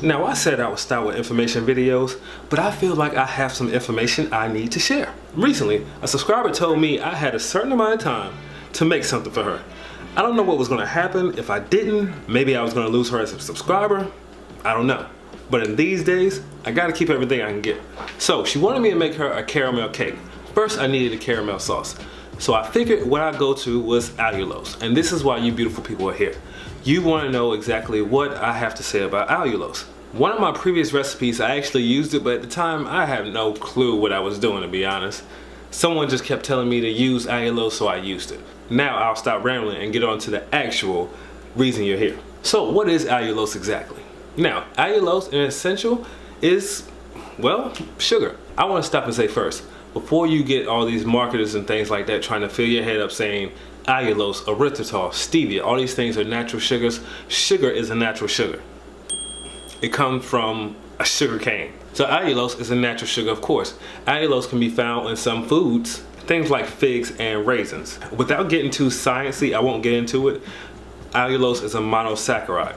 Now, I said I would start with information videos, but I feel like I have some information I need to share. Recently, a subscriber told me I had a certain amount of time to make something for her. I don't know what was going to happen if I didn't. Maybe I was going to lose her as a subscriber. I don't know. But in these days, I got to keep everything I can get. So she wanted me to make her a caramel cake. First, I needed a caramel sauce. So I figured what I'd go to was Allulose. And this is why you beautiful people are here. You want to know exactly what I have to say about Allulose. One of my previous recipes, I actually used it, but at the time, I had no clue what I was doing, to be honest. Someone just kept telling me to use Allulose, so I used it. Now I'll stop rambling and get on to the actual reason you're here. So what is Allulose exactly? Now, Allulose in essential is, well, sugar. I want to stop and say first, before you get all these marketers and things like that trying to fill your head up saying Allulose, erythritol, stevia, all these things are natural sugars. Sugar is a natural sugar. It comes from a sugar cane. So allulose is a natural sugar, of course. Allulose can be found in some foods, things like figs and raisins. Without getting too sciencey, I won't get into it. Allulose is a monosaccharide.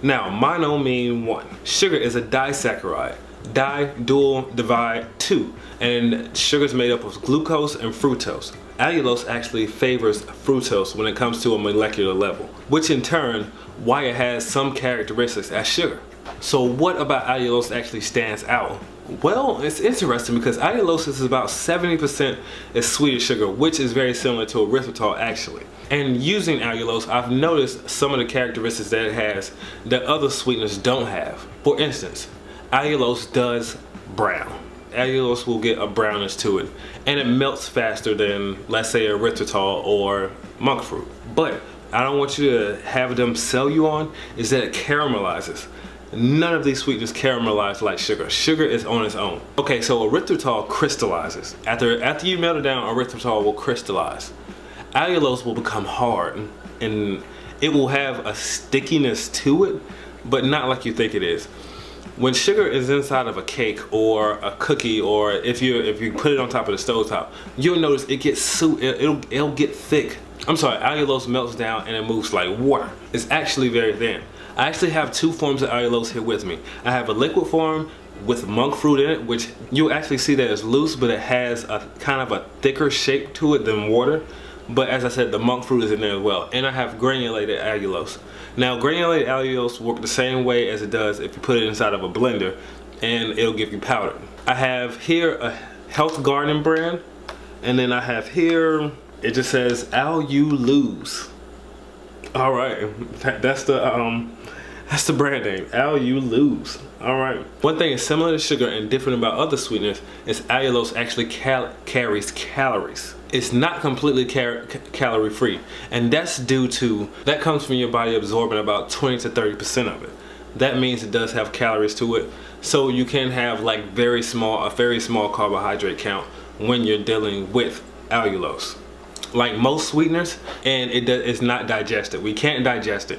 Now, mono mean one. Sugar is a disaccharide. Di, dual, divide, two. And sugar is made up of glucose and fructose. Allulose actually favors fructose when it comes to a molecular level, which in turn, why it has some characteristics as sugar. So what about allulose actually stands out? Well, it's interesting because allulose is about 70% is sweeter sugar, which is very similar to erythritol actually. And using allulose, I've noticed some of the characteristics that it has that other sweeteners don't have. For instance, allulose does brown. Allulose will get a brownness to it, and it melts faster than, let's say, erythritol or monk fruit. But I don't want you to have them sell you on is that it caramelizes. None of these sweeteners caramelize like sugar. Sugar is on its own. Okay, so erythritol crystallizes. After you melt it down, erythritol will crystallize. Allulose will become hard, and it will have a stickiness to it, but not like you think it is. When sugar is inside of a cake or a cookie, or if you put it on top of the stove top, you'll notice it gets it'll get thick. I'm sorry, allulose melts down and it moves like water. It's actually very thin. I actually have two forms of allulose here with me. I have a liquid form with monk fruit in it, which you'll actually see that it's loose, but it has a kind of a thicker shape to it than water. But as I said, the monk fruit is in there as well. And I have granulated allulose. Now, granulated allulose works the same way as it does if you put it inside of a blender, and it'll give you powder. I have here a Health Garden brand, and then I have here, it just says Allulose. All right, that's the brand name, Allulose. All right. One thing is similar to sugar and different about other sweeteners is allulose actually carries calories. It's not completely calorie free, and that's due to, that comes from your body absorbing about 20 to 30% of it. That means it does have calories to it, so you can have like a very small carbohydrate count when you're dealing with allulose. Like most sweeteners, and it's not digested. We can't digest it.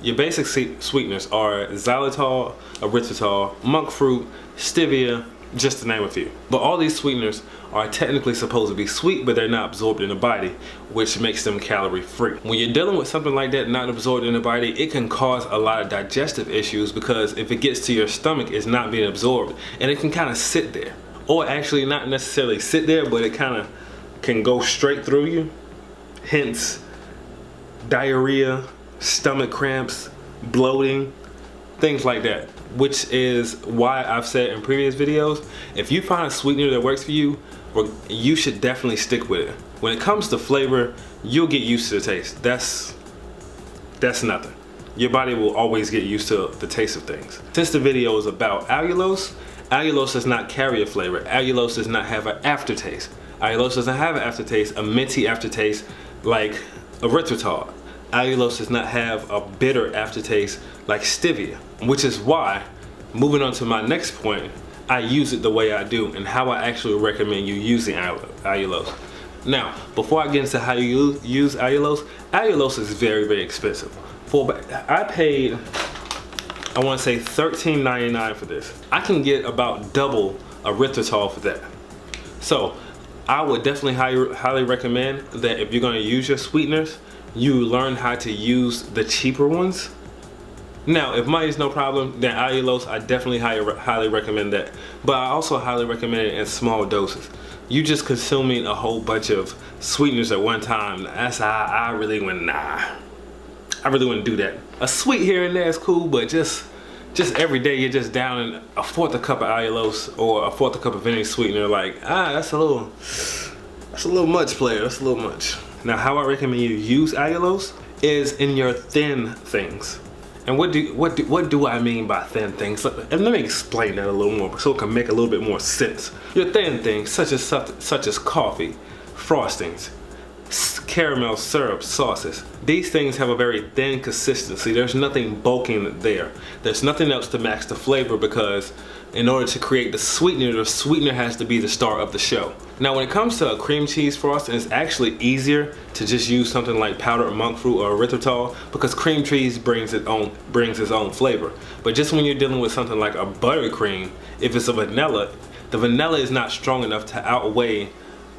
Your basic sweeteners are xylitol, erythritol, monk fruit, stevia, just to name a few. But all these sweeteners are technically supposed to be sweet, but they're not absorbed in the body, which makes them calorie free. When you're dealing with something like that not absorbed in the body, it can cause a lot of digestive issues because if it gets to your stomach, it's not being absorbed, and it can kind of sit there. Or actually not necessarily sit there, but it kind of can go straight through you. Hence, diarrhea, stomach cramps, bloating, things like that. Which is why I've said in previous videos, if you find a sweetener that works for you, you should definitely stick with it. When it comes to flavor, you'll get used to the taste. That's nothing. Your body will always get used to the taste of things. Since the video is about allulose, allulose does not carry a flavor. Allulose does not have an aftertaste. Allulose doesn't have an aftertaste, a minty aftertaste like erythritol. Allulose does not have a bitter aftertaste like stevia, which is why, moving on to my next point, I use it the way I do and how I actually recommend you using allulose. Now, before I get into how you use allulose, allulose is very, very expensive. I paid, I want to say $13.99 for this. I can get about double erythritol for that. So I would definitely highly recommend that if you're going to use your sweeteners, you learn how to use the cheaper ones. Now, if money's no problem, then allulose, I definitely highly recommend that. But I also highly recommend it in small doses. You just consuming a whole bunch of sweeteners at one time, that's how I really wouldn't, nah. I really wouldn't do that. A sweet here and there is cool, but just every day you're just down in a fourth a cup of allulose or a fourth a cup of any sweetener, like, that's a little much, player, that's a little much. Now, how I recommend you use allulose is in your thin things. And what do I mean by thin things? And let me explain that a little more so it can make a little bit more sense. Your thin things, such as coffee, frostings, caramel syrup, sauces. These things have a very thin consistency. There's nothing bulking there. There's nothing else to match the flavor, because in order to create the sweetener has to be the star of the show. Now, when it comes to a cream cheese frosting, it's actually easier to just use something like powdered monk fruit or erythritol, because cream cheese brings its own flavor. But just when you're dealing with something like a buttercream, if it's a vanilla, the vanilla is not strong enough to outweigh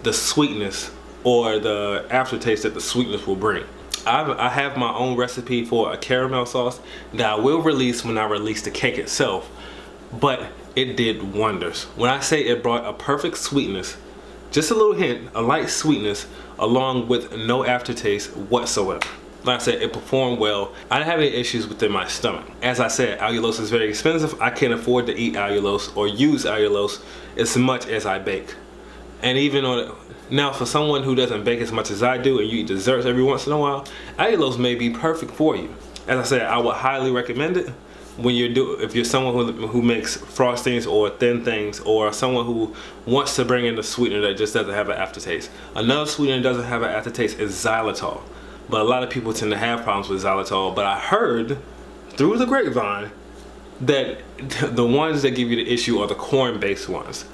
the sweetness or the aftertaste that the sweetness will bring. I have my own recipe for a caramel sauce that I will release when I release the cake itself, but it did wonders. When I say it brought a perfect sweetness, just a little hint, a light sweetness, along with no aftertaste whatsoever. Like I said, it performed well. I didn't have any issues within my stomach. As I said, allulose is very expensive. I can't afford to eat allulose or use allulose as much as I bake. And even now, for someone who doesn't bake as much as I do and you eat desserts every once in a while, allulose may be perfect for you. As I said, I would highly recommend it when if you're someone who makes frostings or thin things, or someone who wants to bring in a sweetener that just doesn't have an aftertaste. Another sweetener that doesn't have an aftertaste is xylitol. But a lot of people tend to have problems with xylitol. But I heard through the grapevine that the ones that give you the issue are the corn-based ones.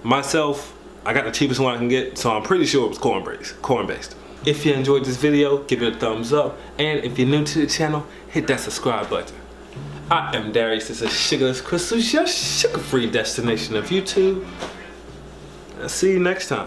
Myself, I got the cheapest one I can get, so I'm pretty sure it was corn-based. If you enjoyed this video, give it a thumbs up. And if you're new to the channel, hit that subscribe button. I am Darius, this is Sugarless Crystals, your sugar-free destination of YouTube. I'll see you next time.